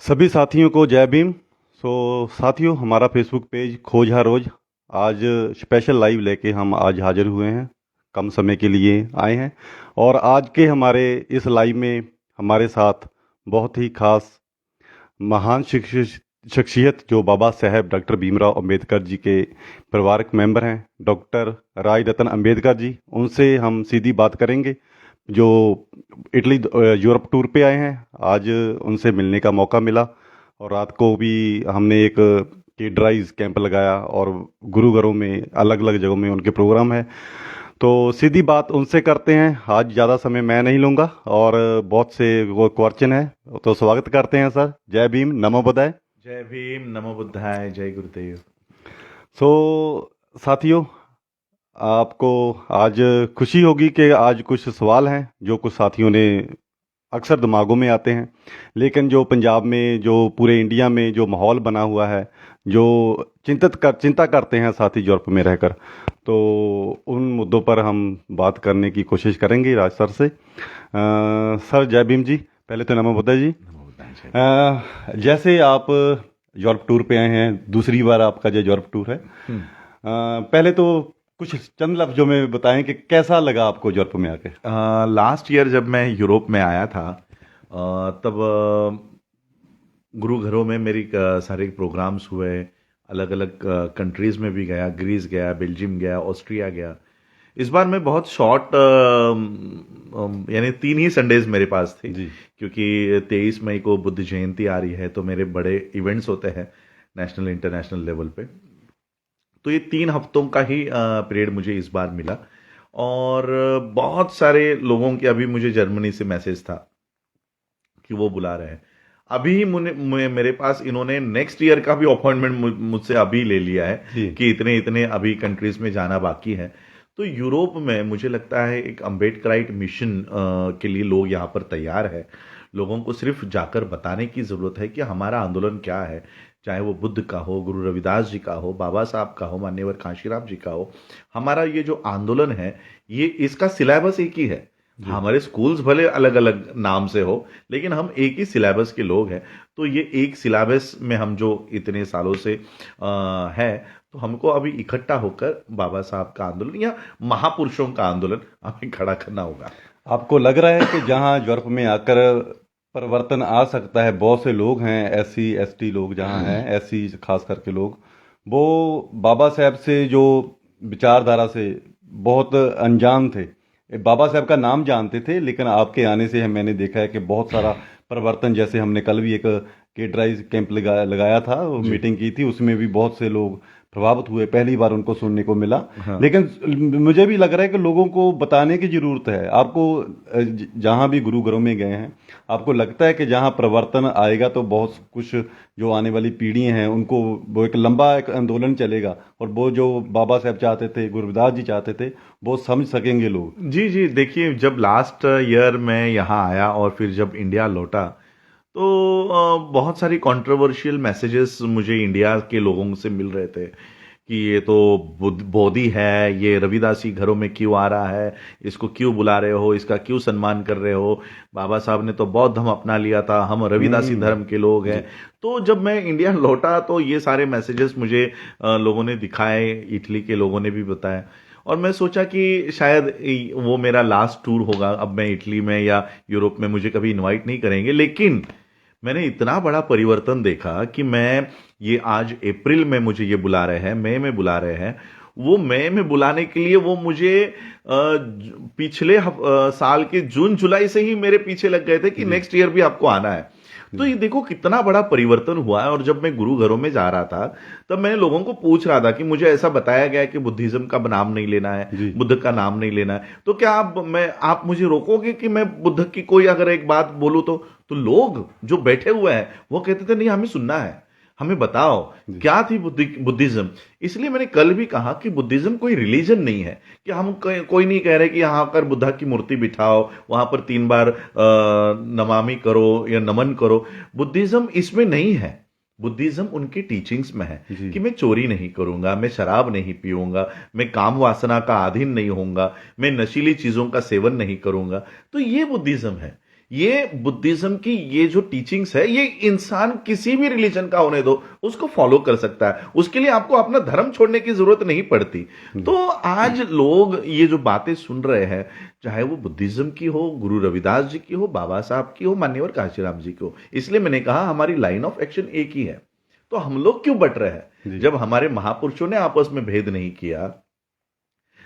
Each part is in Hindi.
सभी साथियों को जय भीम। साथियों, हमारा फेसबुक पेज खोज हर रोज आज स्पेशल लाइव लेके हम आज हाजिर हुए हैं। कम समय के लिए आए हैं और आज के हमारे इस लाइव में हमारे साथ बहुत ही खास महान शख्सियत जो बाबा साहेब डॉक्टर भीमराव अंबेडकर जी के परिवारक मेंबर हैं, डॉक्टर राज रतन अंबेडकर जी। उनसे हम सीधी बात करेंगे, जो इटली यूरोप टूर पे आए हैं। आज उनसे मिलने का मौका मिला और रात को भी हमने एक ड्राइव कैंप लगाया और गुरु घरों में अलग अलग जगहों में उनके प्रोग्राम है। तो सीधी बात उनसे करते हैं। आज ज़्यादा समय मैं नहीं लूँगा और बहुत से वो क्वेश्चन है, तो स्वागत करते हैं सर। जय भीम, नमो बुद्धाय। जय भीम, नमो बुद्धाय, जय गुरुदेव। साथियों, आपको आज खुशी होगी कि आज कुछ सवाल हैं जो कुछ साथियों ने अक्सर दिमागों में आते हैं, लेकिन जो पंजाब में, जो पूरे इंडिया में जो माहौल बना हुआ है, जो चिंता करते हैं साथी यूरोप में रहकर, तो उन मुद्दों पर हम बात करने की कोशिश करेंगे राज सर से। सर जय भीम जी, पहले तो नमो बुद्धाय जी। नमो बुद्धाय, जय। जैसे आप यूरोप टूर पे आए हैं, दूसरी बार आपका जो यूरोप टूर है, पहले तो कुछ चंद लफ्जों में बताएं कि कैसा लगा आपको यूरोप में आके। लास्ट ईयर जब मैं यूरोप में आया था, तब गुरु घरों में मेरी सारे प्रोग्राम्स हुए। अलग अलग कंट्रीज में भी गया, ग्रीस गया, बेल्जियम गया, ऑस्ट्रिया गया। इस बार मैं बहुत शॉर्ट, यानी 3 ही संडेज मेरे पास थे, क्योंकि 23 मई को बुद्ध जयंती आ रही है, तो मेरे बड़े इवेंट्स होते हैं नेशनल इंटरनेशनल लेवल पे। तो ये 3 हफ्तों का ही पीरियड मुझे इस बार मिला और बहुत सारे लोगों के, अभी मुझे जर्मनी से मैसेज था कि वो बुला रहे हैं। अभी मेरे पास इन्होंने नेक्स्ट ईयर का भी अपॉइंटमेंट मुझसे अभी ले लिया है कि इतने इतने अभी कंट्रीज में जाना बाकी है। तो यूरोप में मुझे लगता है एक अम्बेडकराइट मिशन के लिए लोग यहाँ पर तैयार है। लोगों को सिर्फ जाकर बताने की जरूरत है कि हमारा आंदोलन क्या है, चाहे वो बुद्ध का हो, गुरु रविदास जी का हो, बाबा साहब का हो, मान्यवर कांशीराम जी का हो। हमारा ये जो आंदोलन है, ये इसका सिलेबस एक ही है। हमारे स्कूल्स भले अलग अलग नाम से हो, लेकिन हम एक ही सिलेबस के लोग हैं। तो ये एक सिलेबस में हम जो इतने सालों से है, तो हमको अभी इकट्ठा होकर बाबा साहब का आंदोलन या महापुरुषों का आंदोलन हमें खड़ा करना होगा। आपको लग रहा है कि जहाँ यूरोप में आकर परिवर्तन आ सकता है? बहुत से लोग हैं, एससी एसटी लोग जहाँ हैं, एससी खास करके लोग, वो बाबा साहब से जो विचारधारा से बहुत अनजान थे। बाबा साहब का नाम जानते थे, लेकिन आपके आने से मैंने देखा है कि बहुत सारा परिवर्तन, जैसे हमने कल भी एक के ड्राइव कैंप लगाया था, मीटिंग की थी, उसमें भी बहुत से लोग प्रभावित हुए, पहली बार उनको सुनने को मिला। हाँ। लेकिन मुझे भी लग रहा है कि लोगों को बताने की जरूरत है। आपको जहाँ भी गुरु घरों में गए हैं, आपको लगता है कि जहाँ परिवर्तन आएगा तो बहुत कुछ जो आने वाली पीढ़ियां हैं उनको वो एक लंबा एक आंदोलन चलेगा और वो जो बाबा साहब चाहते थे, गुरु रविदास जी चाहते थे, वो समझ सकेंगे लोग। जी जी, देखिए, जब लास्ट ईयर मैं यहाँ आया और फिर जब इंडिया लौटा, तो बहुत सारी कंट्रोवर्शियल मैसेजेस मुझे इंडिया के लोगों से मिल रहे थे कि ये तो बोधी है, ये रविदासी घरों में क्यों आ रहा है, इसको क्यों बुला रहे हो, इसका क्यों सम्मान कर रहे हो, बाबा साहब ने तो बौद्ध धर्म अपना लिया था, हम रविदासी धर्म के लोग हैं। तो जब मैं इंडिया लौटा तो ये सारे मैसेजेस मुझे लोगों ने दिखाए, इटली के लोगों ने भी बताया, और मैं सोचा कि शायद वो मेरा लास्ट टूर होगा। अब मैं इटली में या यूरोप में मुझे कभी इनवाइट नहीं करेंगे। लेकिन मैंने इतना बड़ा परिवर्तन देखा कि मैं ये आज अप्रैल में मुझे ये बुला रहे हैं, मई में बुला रहे हैं। वो मई में बुलाने के लिए वो मुझे पिछले साल के जून जुलाई से ही मेरे पीछे लग गए थे कि नेक्स्ट ईयर भी आपको आना है। तो ये देखो कितना बड़ा परिवर्तन हुआ है। और जब मैं गुरु घरों में जा रहा था, तब मैंने लोगों को पूछ रहा था कि मुझे ऐसा बताया गया है कि बुद्धिज्म का नाम नहीं लेना है, बुद्ध का नाम नहीं लेना है, तो क्या आप मुझे रोकोगे कि मैं बुद्ध की कोई अगर एक बात बोलूं तो लोग जो बैठे हुए हैं वो कहते थे नहीं, हमें सुनना है, हमें बताओ क्या थी बुद्धिज्म। इसलिए मैंने कल भी कहा कि बुद्धिज्म कोई रिलीजन नहीं है, कि हम कोई नहीं कह रहे कि यहां पर बुद्धा की मूर्ति बिठाओ, वहां पर 3 बार नमामि करो या नमन करो। बुद्धिज्म इसमें नहीं है। बुद्धिज्म उनकी टीचिंग्स में है कि मैं चोरी नहीं करूंगा, मैं शराब नहीं पीऊंगा, मैं काम वासना का अधीन नहीं होऊंगा, मैं नशीली चीजों का सेवन नहीं करूंगा। तो ये बुद्धिज्म है। ये बुद्धिज्म की ये जो टीचिंग्स है, ये इंसान किसी भी रिलीजन का होने दो उसको फॉलो कर सकता है, उसके लिए आपको अपना धर्म छोड़ने की जरूरत नहीं पड़ती। तो आज लोग ये जो बातें सुन रहे हैं, चाहे वो बुद्धिज्म की हो, गुरु रविदास जी की हो, बाबा साहब की हो, मान्यवर काशीराम जी की हो, इसलिए मैंने कहा हमारी लाइन ऑफ एक्शन एक ही है। तो हम लोग क्यों बट रहे हैं जब हमारे महापुरुषों ने आपस में भेद नहीं किया?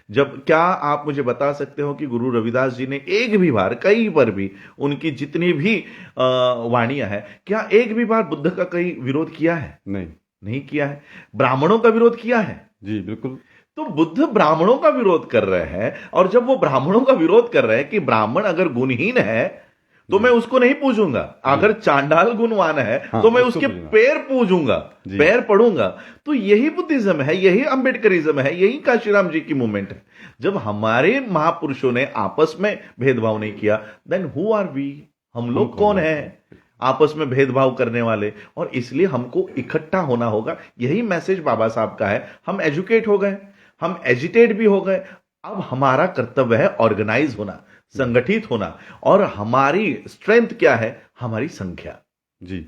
जब क्या आप मुझे बता सकते हो कि गुरु रविदास जी ने एक भी बार, कई बार भी, उनकी जितनी भी वाणियां हैं, क्या एक भी बार बुद्ध का कहीं विरोध किया है? नहीं किया है। ब्राह्मणों का विरोध किया है? जी बिल्कुल। तो बुद्ध ब्राह्मणों का विरोध कर रहे हैं, और जब वो ब्राह्मणों का विरोध कर रहे हैं कि ब्राह्मण अगर गुणहीन है तो मैं उसको नहीं पूजूंगा, अगर चांडाल गुणवान है तो मैं उसके पैर पूजूंगा, पैर पढ़ूंगा। तो यही बुद्धिज्म है, यही अंबेडकरिज्म है, यही काशीराम जी की मूवमेंट है। जब हमारे महापुरुषों ने आपस में भेदभाव नहीं किया, देन हु आर वी? हम लोग कौन है आपस में भेदभाव करने वाले? और इसलिए हमको इकट्ठा होना होगा। यही मैसेज बाबा साहब का है। हम एजुकेट हो गए, हम एजिटेट भी हो गए, अब हमारा कर्तव्य है ऑर्गेनाइज होना, संगठित होना। और हमारी स्ट्रेंथ क्या है? हमारी संख्या। जी,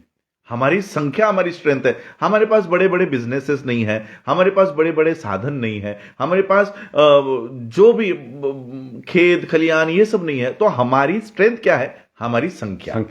हमारी संख्या हमारी स्ट्रेंथ है। हमारे पास बड़े बड़े बिजनेसेस नहीं है, हमारे पास बड़े बड़े साधन नहीं है, हमारे पास जो भी खेत खलियान ये सब नहीं है। तो हमारी स्ट्रेंथ क्या है? हमारी संख्या।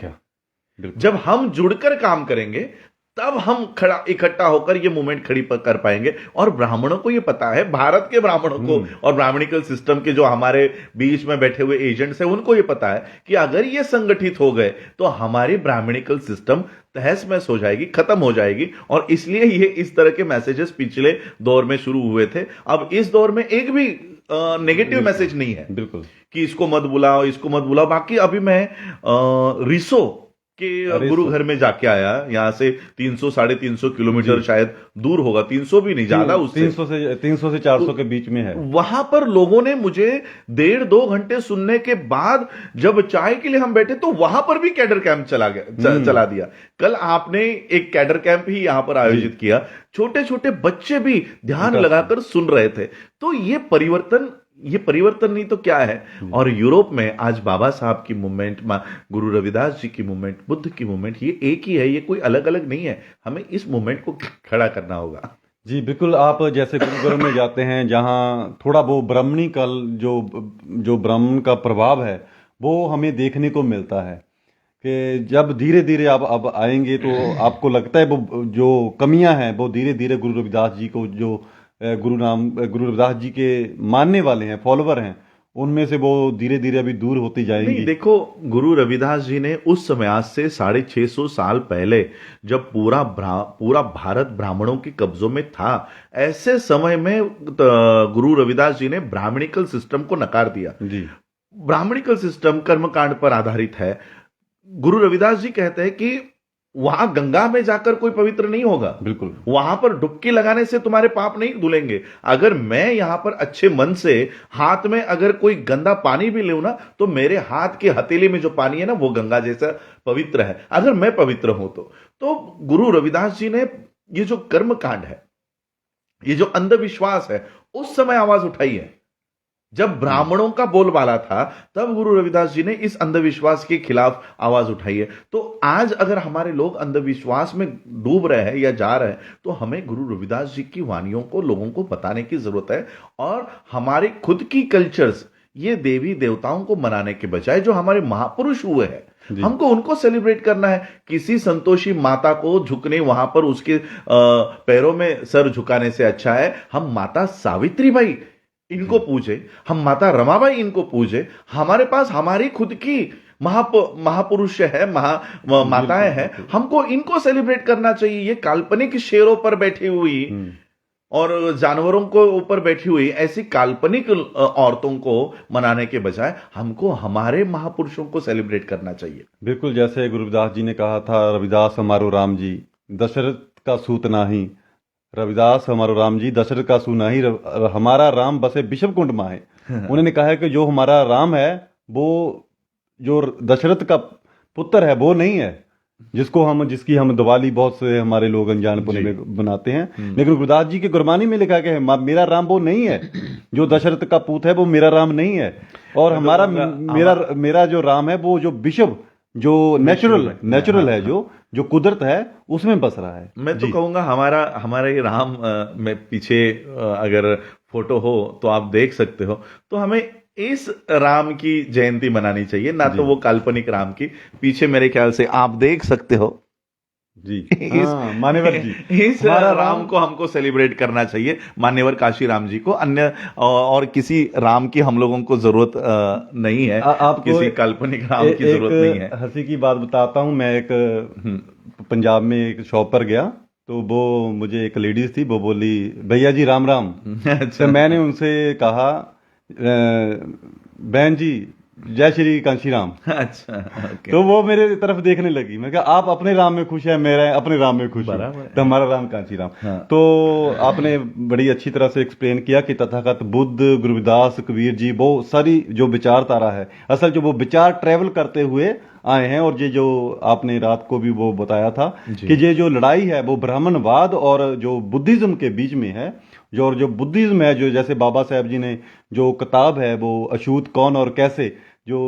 जब हम जुड़कर काम करेंगे तब हम इकट्ठा होकर ये मूवमेंट खड़ी कर पाएंगे। और ब्राह्मणों को ये पता है, भारत के ब्राह्मणों को और ब्राह्मणिकल सिस्टम के जो हमारे बीच में बैठे हुए एजेंट्स हैं, उनको ये पता है कि अगर ये संगठित हो गए तो हमारी ब्राह्मणिकल सिस्टम तहस महस हो जाएगी, खत्म हो जाएगी। और इसलिए ये इस तरह के मैसेजेस पिछले दौर में शुरू हुए थे। अब इस दौर में एक भी नेगेटिव मैसेज नहीं है बिल्कुल कि इसको मत बुलाओ, इसको मत बुलाओ। बाकी अभी मैं रिसो के गुरु घर में जाके आया, यहां से 300-350 किलोमीटर शायद दूर होगा, 300 भी नहीं, ज्यादा, उससे 300 से 400 के बीच में है। वहां पर लोगों ने मुझे 1.5-2 घंटे सुनने के बाद जब चाय के लिए हम बैठे तो वहां पर भी कैडर कैंप चला दिया। कल आपने एक कैडर कैंप ही यहां पर आयोजित किया, छोटे छोटे बच्चे भी ध्यान लगाकर सुन रहे थे। तो ये परिवर्तन नहीं तो क्या है? और यूरोप में आज बाबा साहब की मूवमेंट, गुरु रविदास जी की मूवमेंट, बुद्ध की मूवमेंट, ये एक ही है, ये कोई अलग अलग नहीं है। हमें इस मूवमेंट को खड़ा करना होगा। जी बिल्कुल। आप जैसे गुरुकुल में जाते हैं जहां थोड़ा वो ब्राह्मणिकल जो ब्राह्मण का प्रभाव है वो हमें देखने को मिलता है कि जब धीरे धीरे आप अब आएंगे तो आपको लगता है वो जो कमियां हैं वो धीरे धीरे गुरु रविदास जी को, जो गुरु रविदास जी के मानने वाले हैं, फॉलोवर हैं, उनमें से वो धीरे धीरे अभी दूर होती जाएंगी। नहीं, देखो, गुरु रविदास जी ने उस समय, आज से 650 साल पहले, जब पूरा भारत ब्राह्मणों के कब्जों में था, ऐसे समय में गुरु रविदास जी ने ब्राह्मणिकल सिस्टम को नकार दिया। जी, ब्राह्मणिकल सिस्टम कर्मकांड पर आधारित है। गुरु रविदास जी कहते हैं कि वहां गंगा में जाकर कोई पवित्र नहीं होगा, बिल्कुल, वहां पर डुबकी लगाने से तुम्हारे पाप नहीं धुलेंगे। अगर मैं यहां पर अच्छे मन से हाथ में अगर कोई गंदा पानी भी लूं ना, तो मेरे हाथ की हथेली में जो पानी है ना, वो गंगा जैसा पवित्र है, अगर मैं पवित्र हूं तो गुरु रविदास जी ने ये जो कर्म कांड है, ये जो अंधविश्वास है, उस समय आवाज उठाई है। जब ब्राह्मणों का बोलबाला था तब गुरु रविदास जी ने इस अंधविश्वास के खिलाफ आवाज उठाई है। तो आज अगर हमारे लोग अंधविश्वास में डूब रहे हैं या जा रहे हैं, तो हमें गुरु रविदास जी की वाणियों को लोगों को बताने की जरूरत है। और हमारे खुद की कल्चर्स, ये देवी देवताओं को मनाने के बजाय जो हमारे महापुरुष हुए हैं, हमको उनको सेलिब्रेट करना है। किसी संतोषी माता को झुकने, वहां पर उसके पैरों में सर झुकाने से अच्छा है हम माता सावित्री बाई इनको पूजे, हम माता रमाबाई इनको पूजे। हमारे पास हमारी खुद की महापुरुष है, माताएं हैं, हमको इनको सेलिब्रेट करना चाहिए। ये काल्पनिक शेरों पर बैठी हुई और जानवरों को ऊपर बैठी हुई ऐसी काल्पनिक औरतों को मनाने के बजाय हमको हमारे महापुरुषों को सेलिब्रेट करना चाहिए। बिल्कुल, जैसे गुरु रविदास जी ने कहा था, रविदास हमारो राम जी दशरथ का सूत नाही, रविदास हमारो राम जी दशरथ का सूत नाही, हमारा राम बसे बिशप कुंड माहे। उन्होंने कहा है कि जो हमारा राम है वो जो दशरथ का पुत्र है वो नहीं है, जिसकी हम दिवाली बहुत से हमारे लोग अनजानपुर में बनाते हैं। लेकिन गुरुदास जी की गुरबानी में लिखा है कि मेरा राम वो नहीं है, जो दशरथ का पूत है वो मेरा राम नहीं है। और हमारा मेरा जो राम है वो जो बिशप जो नेचुरल हाँ, है, जो कुदरत है उसमें बस रहा है। मैं तो जी कहूंगा हमारा ये राम में पीछे अगर फोटो हो तो आप देख सकते हो, तो हमें इस राम की जयंती मनानी चाहिए, ना तो जी वो काल्पनिक राम की। पीछे मेरे ख्याल से आप देख सकते हो जी। इस हाँ मान्यवर जी, इस हमारा राम राम। को हमको सेलिब्रेट करना चाहिए, मान्यवर काशी राम जी को। अन्य और किसी राम की हम लोगों को जरूरत नहीं है, आपको किसी काल्पनिक राम की जरूरत नहीं है। एक हंसी की बात बताता हूँ। मैं एक हम्म। पंजाब में एक शॉप पर गया, तो वो मुझे एक लेडीज थी, वो बोली भैया जी राम राम। तो अच्छा। मैंने उनसे कहा बहन जी जय श्री कांशी राम। अच्छा। ओके। तो वो मेरे तरफ देखने लगी। मैं कहा आप अपने राम में खुश है, मेरा अपने राम में खुश हूँ, बराबर तो है। हमारा राम कांची राम। हाँ। तो आपने बड़ी अच्छी तरह से एक्सप्लेन किया कि तथागत बुद्ध, गुरुदास, कबीर जी, वो सारी जो विचारधारा है, असल जो वो विचार ट्रेवल करते हुए आए हैं। और ये जो आपने रात को भी वो बताया था जी। कि ये जो लड़ाई है वो ब्राह्मणवाद और जो बुद्धिज्म के बीच में है। जो बुद्धिज्म है, जो जैसे बाबा साहब जी ने जो किताब है वो अछूत कौन और कैसे, जो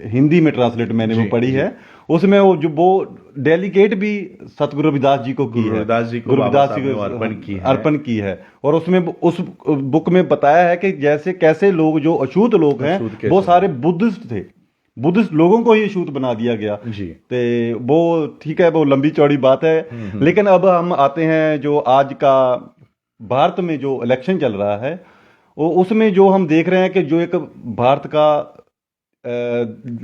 हिंदी में ट्रांसलेट मैंने वो जी। पढ़ी जी। है, उसमें वो डेलीगेट भी सतगुरु रविदास जी को की गुरु है। रविदास जी को गुरु बाबा रविदास जी साहब ने वो को अर्पण की है। अर्पण की है। और उसमें उस बुक में बताया है कि जैसे कैसे लोग जो अछूत लोग हैं अछूत वो कैसे सारे थे। बुद्धिस्ट थे, बुद्धिस्ट लोगों को ही अछूत बना दिया गया। जी। ते वो ठीक है, वो लंबी चौड़ी बात है। लेकिन अब हम आते हैं जो आज का भारत में जो इलेक्शन चल रहा है, उसमें जो हम देख रहे हैं कि जो एक भारत का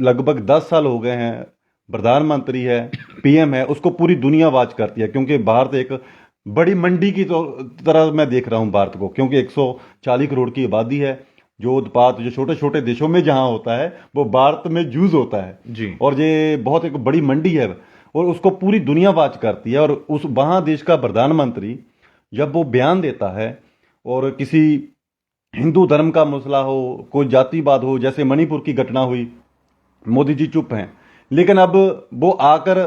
लगभग 10 साल हो गए हैं प्रधानमंत्री है, पीएम है, उसको पूरी दुनिया वाच करती है, क्योंकि भारत एक बड़ी मंडी की तो तरह मैं देख रहा हूं भारत को, क्योंकि 140 करोड़ की आबादी है। जो उत्पाद जो छोटे छोटे देशों में जहां होता है वो भारत में यूज होता है। जी। और ये बहुत एक बड़ी मंडी है और उसको पूरी दुनिया वाच करती है। और उस वहां देश का प्रधानमंत्री जब वो बयान देता है और किसी हिंदू धर्म का मसला हो, कोई जातिवाद हो, जैसे मणिपुर की घटना हुई, मोदी जी चुप हैं, लेकिन अब वो आकर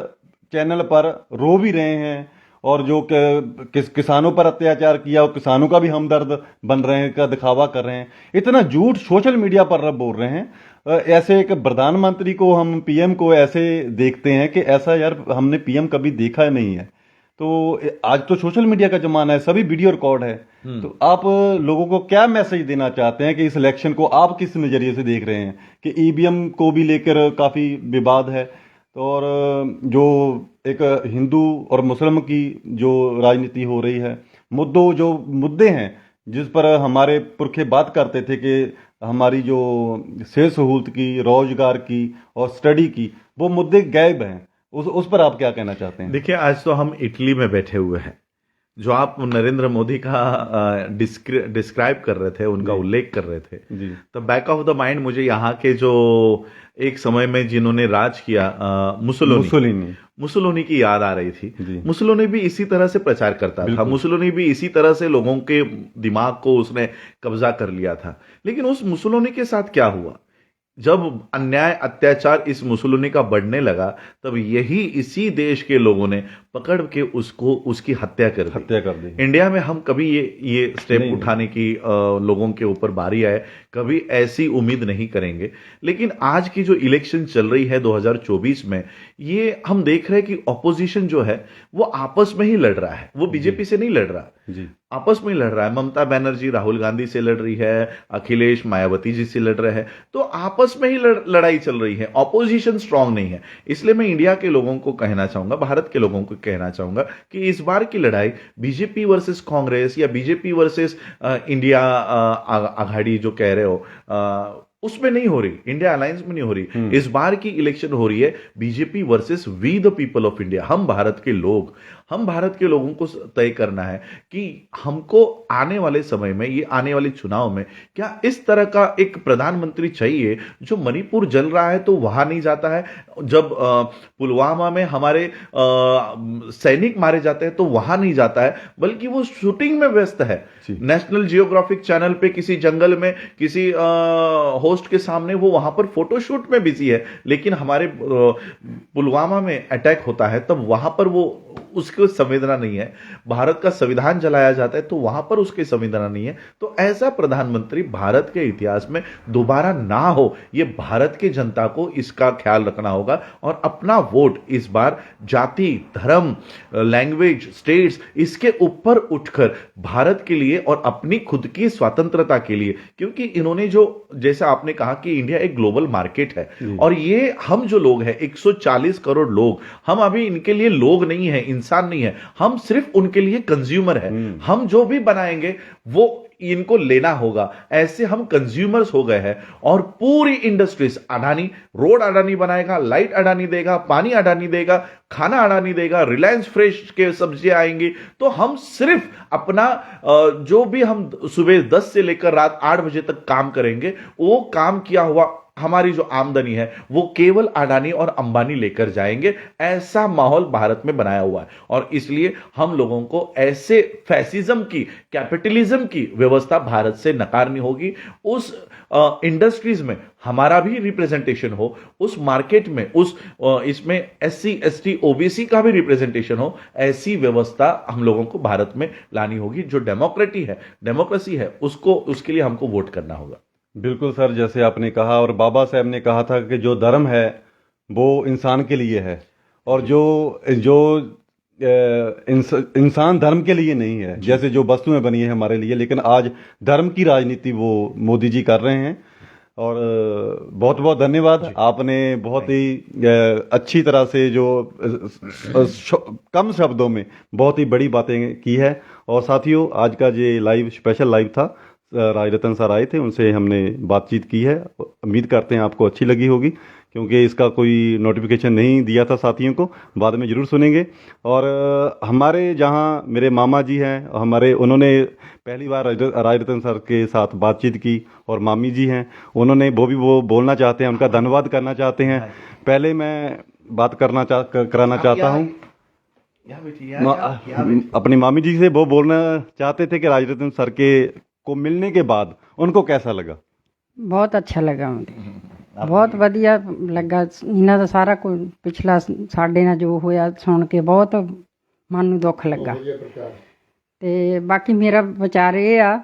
चैनल पर रो भी रहे हैं। और जो किसानों पर अत्याचार किया और किसानों का भी हमदर्द बन रहे हैं, का दिखावा कर रहे हैं। इतना झूठ सोशल मीडिया पर अब बोल रहे हैं। ऐसे एक प्रधानमंत्री को, हम पीएम को ऐसे देखते हैं कि ऐसा यार हमने पीएम कभी देखा नहीं है। तो आज तो सोशल मीडिया का जमाना है, सभी वीडियो रिकॉर्ड है। तो आप लोगों को क्या मैसेज देना चाहते हैं कि इस इलेक्शन को आप किस नजरिए से देख रहे हैं कि ईवीएम को भी लेकर काफी विवाद है, तो और जो एक हिंदू और मुस्लिम की जो राजनीति हो रही है, जो मुद्दे हैं जिस पर हमारे पुरखे बात करते थे कि हमारी जो सेहत सहूलत की, रोजगार की और स्टडी की, वो मुद्दे गायब हैं। उस पर आप क्या कहना चाहते हैं? देखिए, आज तो हम इटली में बैठे हुए हैं। जो आप नरेंद्र मोदी का डिस्क्राइब कर रहे थे, उनका जी उल्लेख कर रहे थे, जी तो बैक ऑफ द माइंड मुझे यहाँ के जो एक समय में जिन्होंने राज किया, मुसोलिनी मुसोलिनी की याद आ रही थी। जी मुसोलिनी भी इसी तरह से प्रचार करता था, बिल्कुल मुसोलिनी भी इसी तरह से लोगों के दिमाग को उसने कब्जा कर लिया था। लेकिन उस मुसोलिनी के साथ क्या हुआ, जब अन्याय अत्याचार इस मुसोलिनी का बढ़ने लगा, तब इसी देश के लोगों ने पकड़ के उसकी हत्या कर दी। इंडिया में हम कभी ये स्टेप नहीं उठाने की लोगों के ऊपर बारी आए, कभी ऐसी उम्मीद नहीं करेंगे। लेकिन आज की जो इलेक्शन चल रही है 2024 में, ये हम देख रहे हैं कि ऑपोजिशन जो है वो आपस में ही लड़ रहा है, वो बीजेपी से नहीं लड़ रहा, जी आपस में लड़ रहा है। ममता बनर्जी राहुल गांधी से लड़ रही है, अखिलेश मायावती जी से लड़ रहे हैं, तो आपस में ही लड़ाई चल रही है, ऑपोजिशन स्ट्रांग नहीं है। इसलिए मैं इंडिया के लोगों को कहना चाहूंगा, भारत के लोगों को कहना चाहूंगा कि इस बार की लड़ाई बीजेपी वर्सेस कांग्रेस या बीजेपी वर्सेस इंडिया आघाड़ी जो कह रहे हो, उसमें नहीं हो रही, इंडिया अलायंस में नहीं हो रही। इस बार की इलेक्शन हो रही है BJP versus we the people of India. हम भारत के लोगों को तय करना है कि हमको आने वाले समय में, ये आने वाले चुनाव में, क्या इस तरह का एक प्रधानमंत्री चाहिए जो मणिपुर जल रहा है तो वहां नहीं जाता है, जब पुलवामा में हमारे सैनिक मारे जाते हैं तो वहां नहीं जाता है, बल्कि वो शूटिंग में व्यस्त है। नेशनल जियोग्राफिक चैनल पे किसी जंगल में किसी होस्ट के सामने वो वहां पर फोटोशूट में बिजी है। लेकिन हमारे पुलवामा में अटैक होता है तब वहां पर वो उसको संवेदना नहीं है, भारत का संविधान जलाया जाता है तो वहां पर उसकी संवेदना नहीं है, तो ऐसा प्रधानमंत्री भारत के इतिहास में दोबारा ना हो, ये भारत की जनता को इसका ख्याल रखना होगा और अपना वोट इस बार जाति, धर्म, लैंग्वेज, स्टेट्स इसके ऊपर उठकर भारत के लिए और अपनी खुद की स्वतंत्रता के लिए, क्योंकि इन्होंने जो, जैसा आपने कहा कि इंडिया एक ग्लोबल मार्केट है और ये हम जो लोग हैं 140 करोड़ लोग, हम अभी इनके लिए लोग नहीं है, इंसान नहीं है, हम सिर्फ उनके लिए कंज्यूमर है। हम जो भी बनाएंगे वो इनको लेना होगा, ऐसे हम कंज्यूमर्स हो गए हैं। और पूरी इंडस्ट्रीज, अडानी रोड अडानी बनाएगा, लाइट अडानी देगा, पानी अडानी देगा, खाना अडानी देगा, रिलायंस फ्रेश के सब्जियां आएंगी, तो हम सिर्फ अपना जो भी हम सुबह 10 से लेकर रात 8 बजे तक काम करेंगे, वो काम किया हुआ हमारी जो आमदनी है वो केवल अडानी और अंबानी लेकर जाएंगे। ऐसा माहौल भारत में बनाया हुआ है और इसलिए हम लोगों को ऐसे फैसिज्म की, कैपिटलिज्म की व्यवस्था भारत से नकारनी होगी। उस इंडस्ट्रीज में हमारा भी रिप्रेजेंटेशन हो, उस मार्केट में, उस इसमें SC ST OBC का भी रिप्रेजेंटेशन हो, ऐसी व्यवस्था हम लोगों को भारत में लानी होगी। जो डेमोक्रेसी है उसको, उसके लिए हमको वोट करना होगा। बिल्कुल सर, जैसे आपने कहा और बाबा साहब ने कहा था कि जो धर्म है वो इंसान के लिए है और जो जो इंसान धर्म के लिए नहीं है, जैसे जो वस्तुएं बनी है हमारे लिए, लेकिन आज धर्म की राजनीति वो मोदी जी कर रहे हैं। और बहुत बहुत धन्यवाद, आपने बहुत ही अच्छी तरह से जो कम शब्दों में बहुत ही बड़ी बातें की है। और साथियों, आज का ये लाइव स्पेशल लाइव था, राज रतन सर आए थे, उनसे हमने बातचीत की है। उम्मीद करते हैं आपको अच्छी लगी होगी, क्योंकि इसका कोई नोटिफिकेशन नहीं दिया था साथियों को, बाद में ज़रूर सुनेंगे। और हमारे जहां मेरे मामा जी हैं, हमारे, उन्होंने पहली बार राज रतन सर के साथ बातचीत की, और मामी जी हैं, उन्होंने वो बोलना चाहते हैं, उनका धन्यवाद करना चाहते हैं। पहले मैं बात कराना चाहता हूँ अपनी मामी जी से। वो बोलना चाहते थे कि राज रतन सर को मिलने के बाद उनको कैसा लगा। बहुत अच्छा लगा मुझे, बहुत ਵਧੀਆ ਲੱਗਾ। ਇਹਨਾਂ ਦਾ ਸਾਰਾ ਕੋਈ ਪਿਛਲਾ ਸਾਡੇ ਨਾਲ ਜੋ ਹੋਇਆ ਸੁਣ ਕੇ ਬਹੁਤ ਮਨ ਨੂੰ ਦੁੱਖ ਲੱਗਾ। ਤੇ ਬਾਕੀ ਮੇਰਾ ਵਿਚਾਰ ਇਹ ਆ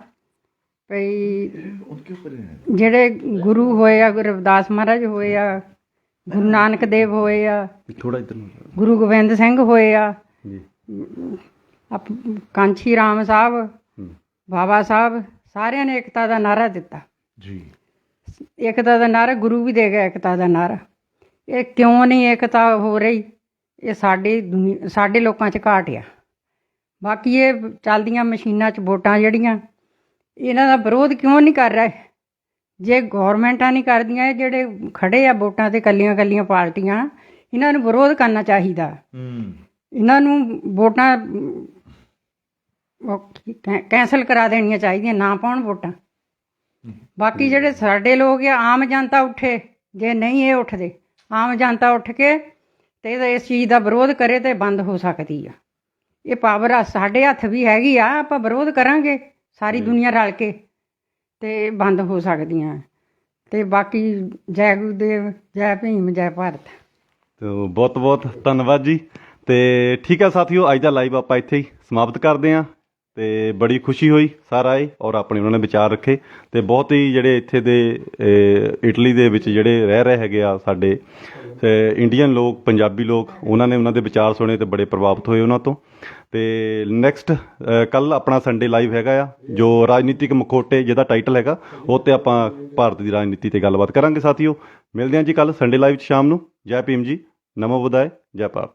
ਭਈ ਜਿਹੜੇ ਗੁਰੂ ਹੋਏ ਆ, ਗੁਰੂ ਰਵਿਦਾਸ ਮਹਾਰਾਜ ਹੋਏ ਆ, ਗੁਰੂ ਨਾਨਕ ਦੇਵ ਹੋਏ ਆ, ਗੁਰੂ ਗੋਬਿੰਦ ਸਿੰਘ ਹੋਏ ਆ, ਕਾਂਚੀ ਰਾਮ ਸਾਹਿਬ, ਬਾਬਾ ਸਾਹਿਬ, ਸਾਰਿਆਂ ਨੇ ਏਕਤਾ ਦਾ ਨਾਅਰਾ ਦਿੱਤਾ ਜੀ। ਏਕਤਾ ਦਾ ਨਾਅਰਾ ਗੁਰੂ ਵੀ ਦੇ ਗਿਆ, ਏਕਤਾ ਦਾ ਨਾਅਰਾ। ਇਹ ਕਿਉਂ ਨਹੀਂ ਏਕਤਾ ਹੋ ਰਹੀ? ਇਹ ਸਾਡੇ ਲੋਕਾਂ 'ਚ ਘਾਟ ਆ। ਬਾਕੀ ਇਹ ਚੱਲਦੀਆਂ ਮਸ਼ੀਨਾਂ 'ਚ ਵੋਟਾਂ ਜਿਹੜੀਆਂ, ਇਹਨਾਂ ਦਾ ਵਿਰੋਧ ਕਿਉਂ ਨਹੀਂ ਕਰ ਰਹੇ? ਜੇ ਗੌਰਮੈਂਟਾਂ ਨਹੀਂ ਕਰਦੀਆਂ, ਇਹ ਜਿਹੜੇ ਖੜੇ ਆ ਵੋਟਾਂ 'ਤੇ ਕੱਲੀਆਂ ਪਾਰਟੀਆਂ, ਇਹਨਾਂ ਨੂੰ ਵਿਰੋਧ ਕਰਨਾ ਚਾਹੀਦਾ। ਇਹਨਾਂ ਨੂੰ ਵੋਟਾਂ ਕੈਂਸਲ ਕਰਾ ਦੇਣੀਆਂ ਚਾਹੀਦੀਆਂ, ਨਾ ਪਾਉਣ ਵੋਟਾਂ। ਬਾਕੀ ਜਿਹੜੇ ਸਾਡੇ ਲੋਕ ਆ, ਆਮ ਜਨਤਾ ਉੱਠੇ, ਜੇ ਨਹੀਂ ਇਹ ਉੱਠਦੇ, ਆਮ ਜਨਤਾ ਉੱਠ ਕੇ ਤੇ ਇਸ ਚੀਜ਼ ਦਾ ਵਿਰੋਧ ਕਰੇ ਤੇ ਬੰਦ ਹੋ ਸਕਦੀ ਆ। ਇਹ ਪਾਵਰ ਸਾਡੇ ਹੱਥ ਵੀ ਹੈਗੀ ਆ, ਆਪਾਂ ਵਿਰੋਧ ਕਰਾਂਗੇ ਸਾਰੀ ਦੁਨੀਆ ਰਲ ਕੇ ਤੇ ਬੰਦ ਹੋ ਸਕਦੀਆਂ। ਤੇ ਬਾਕੀ ਜੈ ਗੁਰੂਦੇਵ, ਜੈ ਭੀਮ, ਜੈ ਭਾਰਤ। ਤੋ ਬਹੁਤ ਬਹੁਤ ਧੰਨਵਾਦ ਜੀ। ਤੇ ਠੀਕ ਹੈ ਸਾਥੀਓ, ਅੱਜ ਦਾ ਲਾਈਵ ਆਪਾਂ ਇੱਥੇ ਹੀ ਸਮਾਪਤ ਕਰਦੇ ਹਾਂ। ਤੇ ਬੜੀ ਖੁਸ਼ੀ ਹੋਈ, ਸਰ ਆਏ ਔਰ ਆਪਣੇ ਉਹਨਾਂ ਨੇ ਵਿਚਾਰ ਰੱਖੇ। ਤੇ ਬਹੁਤ ਹੀ ਜਿਹੜੇ ਇੱਥੇ ਦੇ ਇਟਲੀ ਦੇ ਵਿੱਚ ਜਿਹੜੇ ਰਹਿ ਰਹੇ ਹੈਗੇ ਆ ਸਾਡੇ ਇੰਡੀਅਨ ਲੋਕ, ਪੰਜਾਬੀ ਲੋਕ, ਉਹਨਾਂ ਨੇ ਉਹਨਾਂ ਦੇ ਵਿਚਾਰ ਸੁਣੇ ਤੇ ਬੜੇ ਪ੍ਰਭਾਵਿਤ ਹੋਏ ਉਹਨਾਂ ਤੋਂ। ਤੇ ਨੈਕਸਟ ਕੱਲ ਆਪਣਾ ਸੰਡੇ ਲਾਈਵ ਹੈਗਾ ਆ, ਜੋ ਰਾਜਨੀਤਿਕ ਮਖੌਟੇ ਜਿਹਦਾ ਟਾਈਟਲ ਹੈਗਾ, ਉਹ 'ਤੇ ਆਪਾਂ ਭਾਰਤ ਦੀ ਰਾਜਨੀਤੀ 'ਤੇ ਗੱਲਬਾਤ ਕਰਾਂਗੇ ਸਾਥੀਓ। ਮਿਲਦੇ ਹਾਂ ਜੀ ਕੱਲ ਸੰਡੇ ਲਾਈਵ 'ਚ ਸ਼ਾਮ ਨੂੰ। ਜੈ ਭੀਮ ਜੀ, ਨਮੋ ਬੁੱਧਾਏ, ਜੈ ਭਾਰਤ।